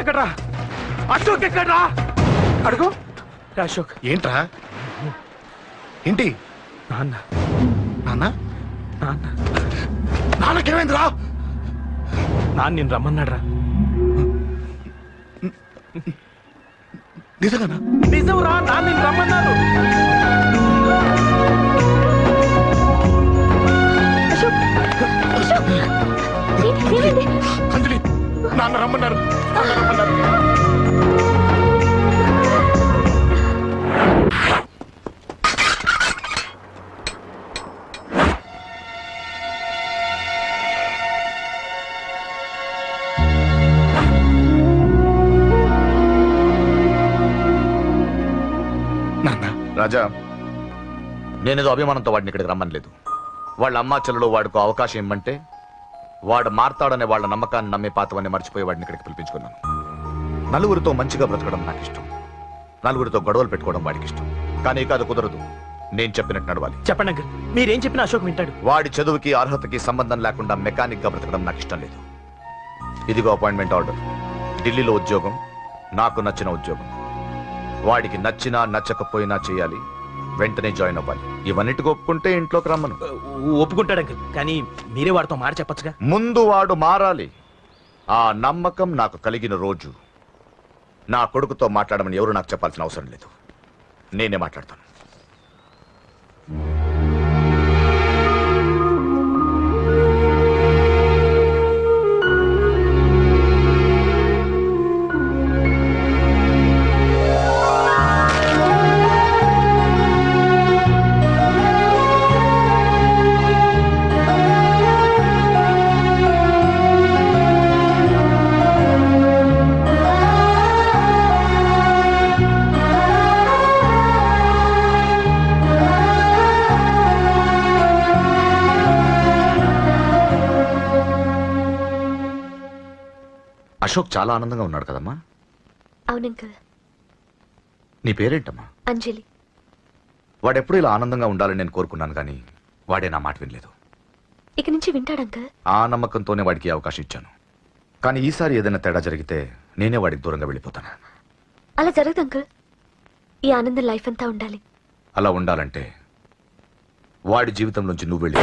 ఎక్కడ్రా? అశోక్ ఎక్కడ్రా? అడుగు అశోక్. ఏంట్రా? ఏంటి? నాన్న నాన్న నాన్న నాన్నకేమైందిరా? నాన్న నేను రమ్మన్నాడ్రా. నిజంగానా? నిజం రా, నాన్న నేను రమ్మన్నారు. అంజలి, నాన్న రమ్మన్నారు. రాజా, నేనేదో అభిమానంతో వాడిని ఇక్కడికి రమ్మనలేదు. వాళ్ళ అమ్మా చెల్లెలు వాడికి అవకాశం ఇమ్మంటే వాడు మారతాడనే వాళ్ళ నమ్మకాన్ని నమ్మే పాతవన్నీ మర్చిపోయి వాడిని ఇక్కడికి పిలిపించుకున్నాను. నలుగురితో మంచిగా బ్రతకడం నాకు ఇష్టం, నలుగురితో గొడవలు పెట్టుకోవడం వాడికి ఇష్టం. కానీ ఇక అది కుదరదు. నేను చెప్పినట్టు నడవాలి. చెప్పండి అంకుల్, మీరేం చెప్పినా అశోక్ వింటాడు. వాడి చదువుకి అర్హతకి సంబంధం లేకుండా మెకానిక్ గా బ్రతకడం నాకు ఇష్టం లేదు. ఇదిగో అపాయింట్మెంట్ ఆర్డర్. ఢిల్లీలో ఉద్యోగం, నాకు నచ్చిన ఉద్యోగం. వాడికి నచ్చినా నచ్చకపోయినా చేయాలి, వెంటనే జాయిన్ అవ్వాలి. ఇవన్నిటికి ఒప్పుకుంటే ఇంట్లోకి రమ్మను. ఒప్పుకుంటాడు అంకుల్, కానీ మీరే వాడితో మాట చెప్పచ్చుగా. ముందు వాడు మారాలి. ఆ నమ్మకం నాకు కలిగిన రోజు నా కొడుకుతో మాట్లాడమని ఎవరు నాకు చెప్పాల్సిన అవసరం లేదు. నేనే మాట్లాడతాను. అశోక్ చాలా ఆనందంగా ఉన్నాడు కదమ్మా? అవునంకల్. నీ పేరేంటమ్మా? అంజలి. వాడెప్పుడు ఇలా ఆనందంగా ఉండాలని నేను కోరుకున్నాను, కానీ వాడే నా మాట వినలేదు. ఇక నుంచి వింటాడంకల్. ఆ నమ్మకంతోనే వాడికి అవకాశం ఇచ్చాను. కానీ ఈసారి ఏదైనా తేడా జరిగితే నేనే వాడికి దూరంగా వెళ్ళిపోతాను. అలా జరగదు అంకల్. ఈ ఆనందం లైఫ్ అంతా ఉండాలి. అలా ఉండాలంటే వాడి జీవితం నుంచి నువ్వు వెళ్ళి.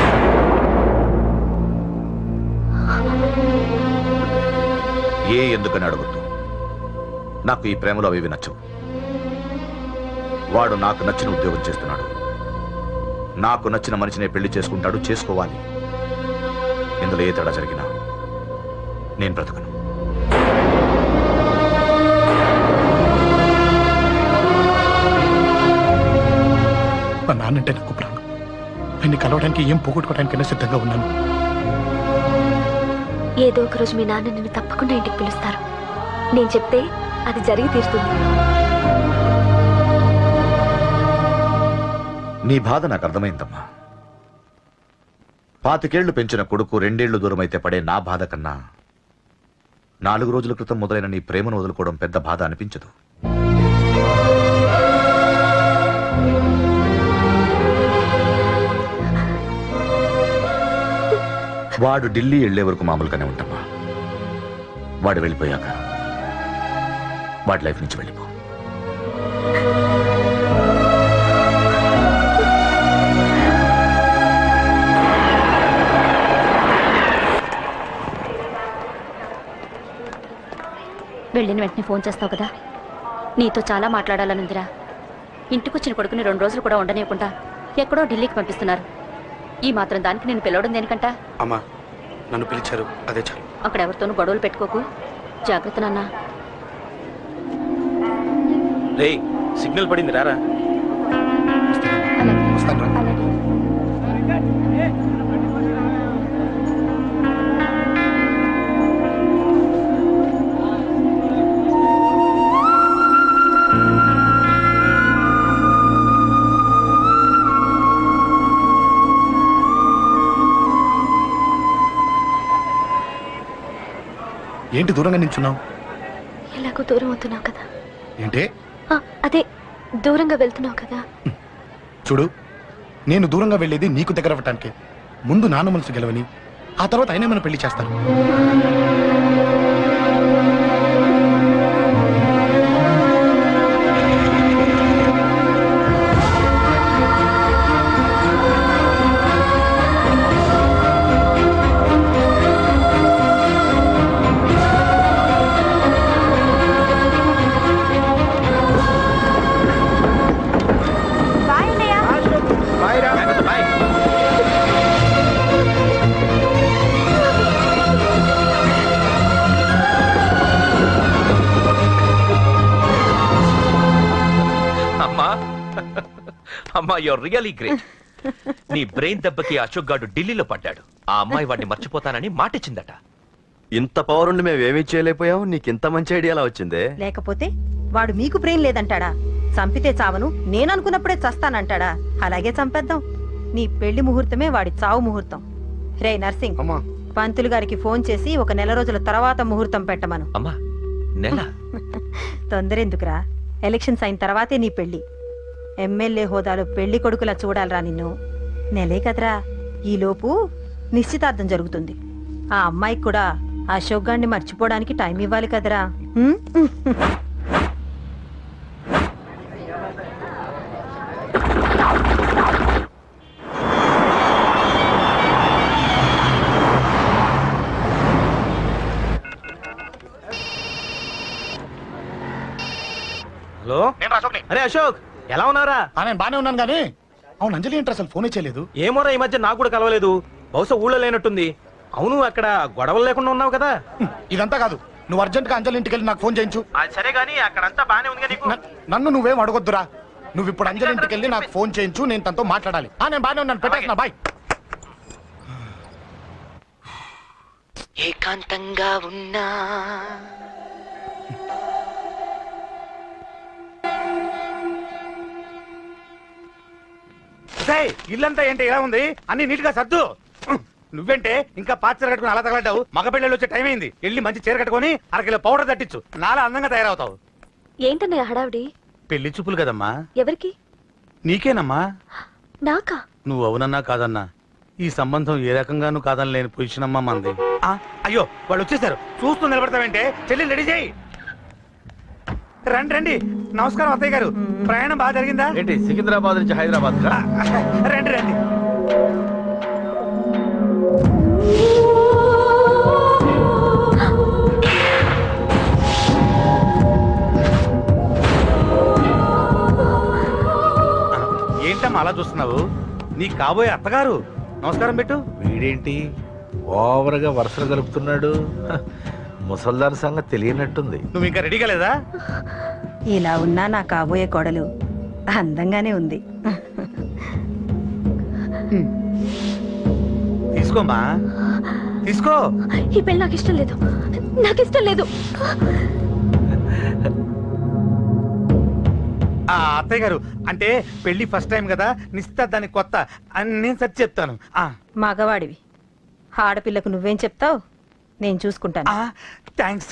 ఎందుకని అడగొద్దు. నాకు ఈ ప్రేమలో అవి నచ్చవు. వాడు నాకు నచ్చిన ఉద్యోగం చేస్తున్నాడు, నాకు నచ్చిన మనిషినే పెళ్లి చేసుకుంటాడు, చేసుకోవాలి. ఇందులో ఏ తేడా జరిగినా నేను బ్రతకను. మా నాన్నంటే నాకు ప్రాణం. ఆయన్ని కలవడానికి ఏం పోగొట్టుకోవడానికైనా సిద్ధంగా ఉన్నాను. ఏదో ఒక రోజు మీ నాన్న నిన్ను తప్పకుండా ఇంటికి పిలుస్తారు. నేను చెప్తే అది జరిగి తీరుతుంది. నీ బాధ నాకు అర్థమైందమ్మా. 25 ఏళ్లు పెంచిన కొడుకు 2 ఏళ్లు దూరం అయితే పడే నా బాధ కన్నా 4 రోజుల క్రితం మొదలైన నీ ప్రేమను వదులుకోవడం పెద్ద బాధ అనిపించదు. వాడు ఢిల్లీ వెళ్లే వరకు మామూలుగానే ఉంటామా. వాడు వెళ్ళిపోయాక వాడి లైఫ్ నుంచి వెళ్ళిపో. వెళ్ళిన వెంటనే ఫోన్ చేస్తావు కదా. నీతో చాలా మాట్లాడాలనుందిరా. ఇంటికొచ్చిన కొడుకుని 2 రోజులు కూడా ఉండనివ్వకుండా ఎక్కడో ఢిల్లీకి పంపిస్తున్నారు. ఈ మాత్రం దానికి నేను పిలవడం దేనికంట? అమ్మా, నన్ను పిలిచారు, అదే చాలు. అక్కడ ఎవరితోనూ గొడవలు పెట్టుకోకు. జాగ్రత్త నాన్న. రే, సిగ్నల్ పడింది, రారా. ఏంటి దూరంగా నించున్నావు? ఎలాగో దూరం అవుతున్నావు కదా. ఏంటి? అదే దూరంగా వెళ్తున్నావు కదా. చూడు, నేను దూరంగా వెళ్ళేది నీకు దగ్గర అవ్వటానికి. ముందు నాన్న మనసు గెలవని, ఆ తర్వాత ఆయన మన పెళ్లి చేస్తారు. అమ్మా యువర్ రియలీ గ్రేట్. నీ బ్రెయిన్ దెబ్బకి అశోక్ గాడు ఢిల్లీలో పడ్డాడు. ఆ అమ్మాయి వాడిని మర్చిపోతానని మాటిచ్చిందట. ఇంత పవర్ ఉండి మేమేమీ చేయలేకపోయావు, నీకింత మంచి ఐడియా ఎలా వచ్చిందే? లేకపోతే వాడు మీకు బ్రెయిన్ లేదంటాడా? చంపితే చావను, నేననుకున్నప్పుడే చస్తానంటాడా? అలాగే చంపేద్దాం. నీ పెళ్లి ముహూర్తమే వాడి చావు ముహూర్తం. రే నర్సింగ్, అమ్మా పంతులు గారికి ఫోన్ చేసి ఒక నెల రోజుల తర్వాత ముహూర్తం పెట్టమను. అమ్మా నెల? తొందరెందుకురా, ఎలక్షన్స్ అయిన తర్వాతే నీ పెళ్లి. ఎమ్మెల్యే హోదాలో పెళ్లి కొడుకులా చూడాలరా నిన్ను. నెలే కదరా, ఈలోపు నిశ్చితార్థం జరుగుతుంది. ఆ అమ్మాయికి కూడా అశోక్ గారిని మర్చిపోవడానికి టైం ఇవ్వాలి కదరా. హ్మ్? హలో, అరే అశోక్, ఎలా ఉన్నారా? నేను బానే ఉన్నాను కానీ అవును అంజలి ఏంటి అసలు ఫోన్ ఇచ్చేయలేదు? ఏమోరా, ఈ మధ్య నాకు కూడా కలవలేదు. బహుశా ఊళ్ళో లేనట్టుంది. అవును, అక్కడ గొడవలు లేకుండా ఉన్నావు కదా? ఇదంతా కాదు, నువ్వు అర్జెంట్ గా అంజలి ఇంటికి వెళ్ళి నాకు ఫోన్ చేయించు. అది సరే గానీ అక్కడంతా బానే ఉంది నీకు. నన్ను నువ్వేం అడగొద్దురా. నువ్వు ఇప్పుడు అంజలి ఇంటికి వెళ్ళి నాకు ఫోన్ చేయించు, నేను తనతో మాట్లాడాలి. నేను బానే ఉన్నాను, పెట్టేస్తున్నా, బాయ్. ఏకాంతంగా ఉన్నా ఇల్లంతా ఏంటి ఇలా ఉంది? అన్ని నీట్ గా సర్దు. నువ్వేంటే ఇంకా పాత చీర కట్టుకుని అలా తగలడ్డావు? మగ పిల్లలు వచ్చే టైం అయింది. వెళ్ళి మంచి చీర కట్టుకుని అరకిలో పౌడర్ తట్టించు. నాలా అందంగా తయారవుతావు. ఏంటన్నయ్య హడావిడి? పెళ్లి చూపులు కదమ్మా. ఎవరికి? నీకేనమ్మా. నాకా? నువ్వు అవునన్నా కాదన్నా ఈ సంబంధం ఏ రకంగానూ కాదని లేని పొజిషన్ అమ్మా మంది. అయ్యో వాళ్ళు వచ్చేసారు, చూస్తూ నిలబడతావేంటే? చెల్లి రెడీ చేయి. రండి రండి. నమస్కారం అత్తయ్య గారు, ప్రయాణం బాగా జరిగిందా? ఏంటి సికింద్రాబాద్ నుంచి హైదరాబాద్ కా? రండి రండి. ఏంటమ్మా అలా చూస్తున్నావు? నీ కాబోయే అత్తగారు. నమస్కారం పెట్టు. వీడేంటి ఓవర్గా వరుసలు కలుపుతున్నాడు? ముసల్దాన్ సంగతి తెలియనట్టుంది. నువ్వు ఇంకా రెడీ కాలేదా? ఇలా ఉన్నా నా కాబోయే కోడలు అందంగానే ఉంది. తీసుకోమ్మా, తీసుకో. ఈ పెళ్లి నాకు ఇష్టం లేదు, నాకు ఇష్టం లేదు. అత్తయ్య గారు, అంటే పెళ్లి ఫస్ట్ టైం కదా, నిశ్చితార్థానికి కొత్త అని నేను సరి చెప్తాను. మగవాడివి, ఆడపిల్లకు నువ్వేం చెప్తావు? నేను చూసుకుంటాను. థ్యాంక్స్.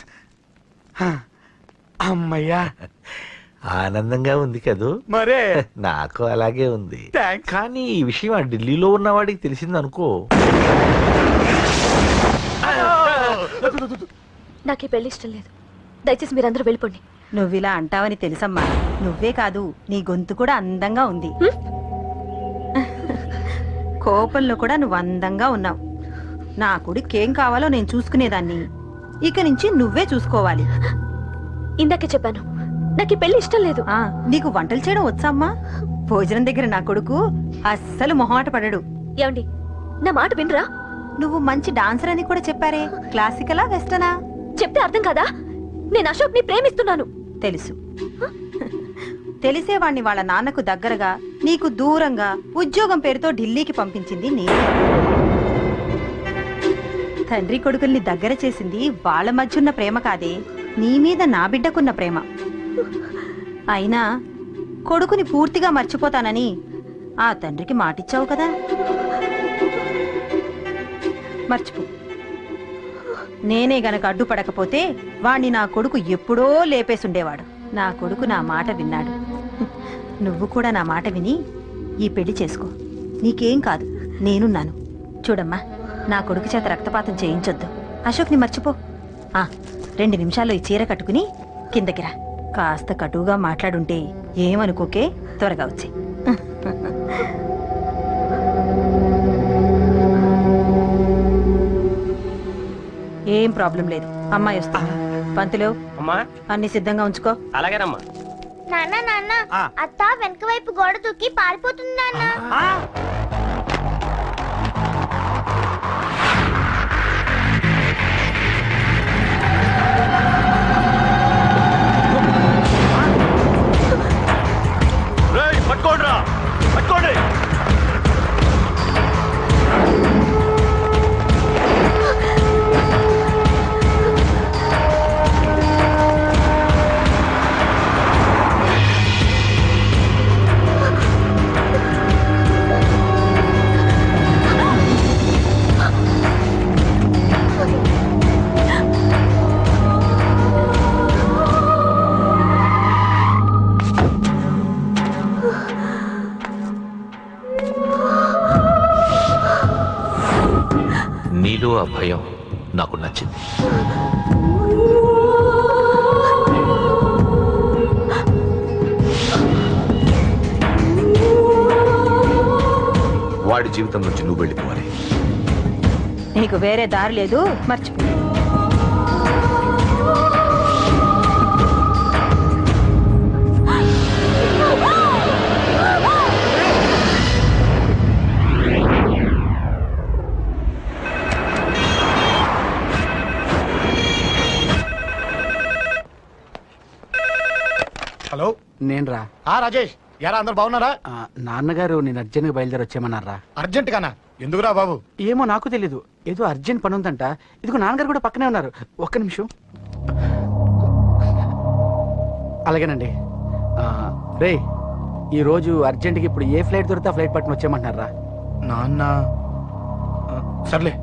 అమ్మయ్యా, ఆనందంగా ఉంది కదూ? మరే నాకు అలాగే ఉంది. థ్యాంక్స్. కానీ ఈ విషయం ఆ ఢిల్లీలో ఉన్నవాడికి తెలిసింది అనుకో. నాకు ఈ పెళ్లి ఇష్టం లేదు. దయచేసి మీరందరూ వెళ్ళిపోండి. నువ్విలా అంటావని తెలుసమ్మా. నువ్వే కాదు, నీ గొంతు కూడా అందంగా ఉంది. కోపంలో కూడా నువ్వు అందంగా ఉన్నావు. నా కొడుకేం కావాలో నేను చూసుకునేదాన్ని. ఇక నుంచి నువ్వే చూసుకోవాలి. ఇందాకే చెప్పాను, నాకు ఈ పెళ్లి ఇష్టం లేదు. నీకు వంటలు చేయడం వచ్చామ్మా? భోజనం దగ్గర నా కొడుకు అస్సలు మొహమాట పడడు. ఏమండి, నా మాట వినరా? నువ్వు మంచి డాన్సర్ అని కూడా చెప్పారే. క్లాసికలా వెస్టర్నా? చెప్తే అర్థం కాదా? నేను అశోక్ ని ప్రేమిస్తున్నాను. తెలుసు. తెలిసేవాణ్ణి వాళ్ళ నాన్నకు దగ్గరగా, నీకు దూరంగా ఉద్యోగం పేరుతో ఢిల్లీకి పంపించింది నేను. తండ్రి కొడుకుల్ని దగ్గర చేసింది వాళ్ళ మధ్యున్న ప్రేమ కాదే, నీ మీద నా బిడ్డకున్న ప్రేమ. అయినా కొడుకుని పూర్తిగా మర్చిపోతానని ఆ తండ్రికి మాటిచ్చావు కదా. మర్చిపో. నేనే గనక అడ్డుపడకపోతే వాణ్ణి నా కొడుకు ఎప్పుడో లేపేసుండేవాడు. నా కొడుకు నా మాట విన్నాడు. నువ్వు కూడా నా మాట విని ఈ పెళ్లి చేసుకో. నీకేం కాదు, నేనున్నాను. చూడమ్మా, నా కొడుకు చేత రక్తపాతం చేయించొద్దు. అశోక్ని మర్చిపో. 2 నిమిషాల్లో ఈ చీర కట్టుకుని కిందకిరా. కాస్త కటువుగా మాట్లాడుంటే ఏమనుకోకే, త్వరగా వచ్చి. ఏం ప్రాబ్లం లేదు, అమ్మాయి వస్తా. పంతులు, అమ్మా అన్ని సిద్ధంగా ఉంచుకో. అలాగేనమ్మా. నాన్న నాన్న, అత్త వెనక వైపు గోడ దూకి పారిపోతుంది నాన్న. పట్టుకోండ్రా. పట్టుకోండి. నీలో ఆ భయం నాకు నచ్చింది. వాడి జీవితం నుంచి నువ్వు వెళ్ళిపోవాలి. నీకు వేరే దారి లేదు, మర్చిపో. హలో, నేను రా రాజేష్, యారా అందరు బాగున్నారా? నాన్నగారు నేను అర్జెంట్గా బయలుదేరి వచ్చేయమన్నారా? అర్జెంట్ గానా? ఎందుకురా బాబు? ఏమో నాకు తెలీదు, ఏదో అర్జెంట్ పని ఉందంట. ఇదిగో నాన్నగారు కూడా పక్కనే ఉన్నారు. ఒక్క నిమిషం. అలాగేనండి. రే, ఈ రోజు అర్జెంట్గా ఇప్పుడు ఏ ఫ్లైట్ దొరికితే ఆ ఫ్లైట్ పట్టుకుని వచ్చేయమంటున్నారా? నాన్న సర్లే.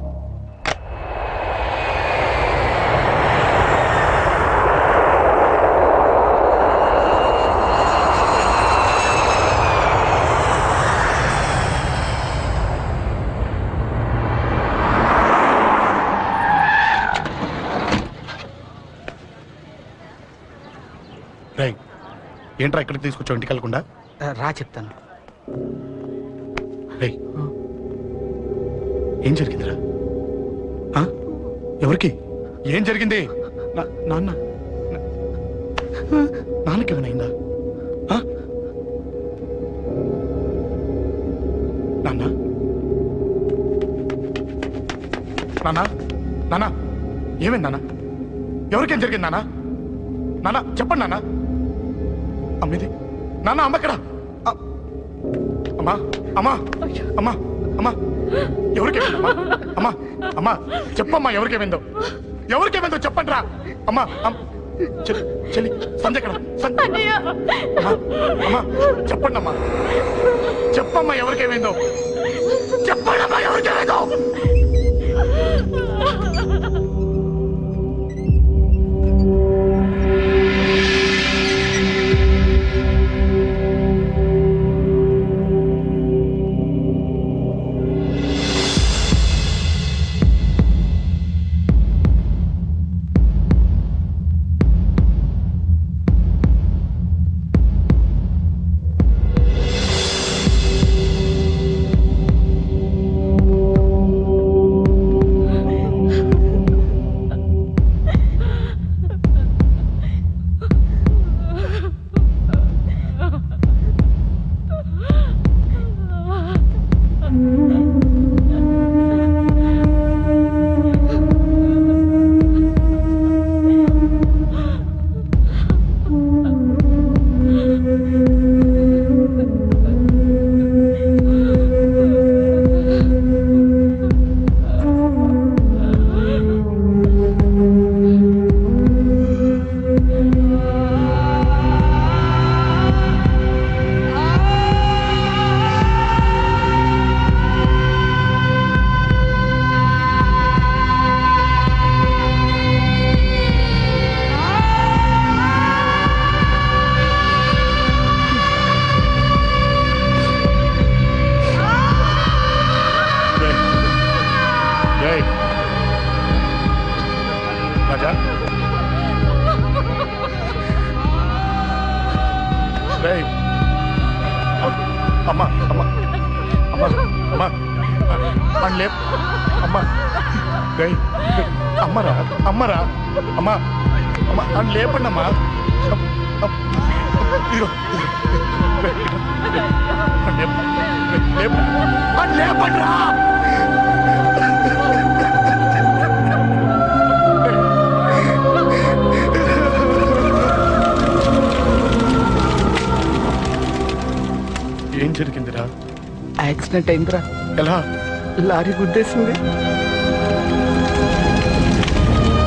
రై, ఏంట్రా ఇక్కడికి తీసుకొచ్చావు ఇంటికి వెళ్ళకుండా? రా చెప్తాను. రై, ఏం జరిగిందిరా? ఎవరికి ఏం జరిగింది? నాన్న నాన్నకి ఏమైనా నాన్న నాన్న నాన్న ఏమైంది నాన్న? ఎవరికేం జరిగింది నాన్న? నాన్న చెప్పండి నాన్న. అమ్మేది నాన్న, అమ్మ ఎక్కడ? అమ్మా అమ్మా అమ్మా అమ్మా ఎవరికేమైందమ్మా? అమ్మా అమ్మా చెప్పమ్మా, ఎవరికేమైందో? ఎవరికేమైందో చెప్పండి రా. అమ్మా చెల్లి సంజయ్ ఎక్కడ? అమ్మా అమ్మా చెప్పండి అమ్మా, చెప్పమ్మా ఎవరికేమైందో? చెప్పండి అమ్మా ఎవరికేమైందో? అమ్మా అమ్మా అమ్మా అమ్మా అండ్ లేప్ అమ్మా గై అమ్మరా అమ్మరా అమ్మా అమ్మా అండ్ లేపండి అమ్మా ఇదిగో లేపండి రా. ఏం జరిగిందిరా? యాక్సిడెంట్ అయిందిరా. ఎలా? లారీ గుద్దేసింది.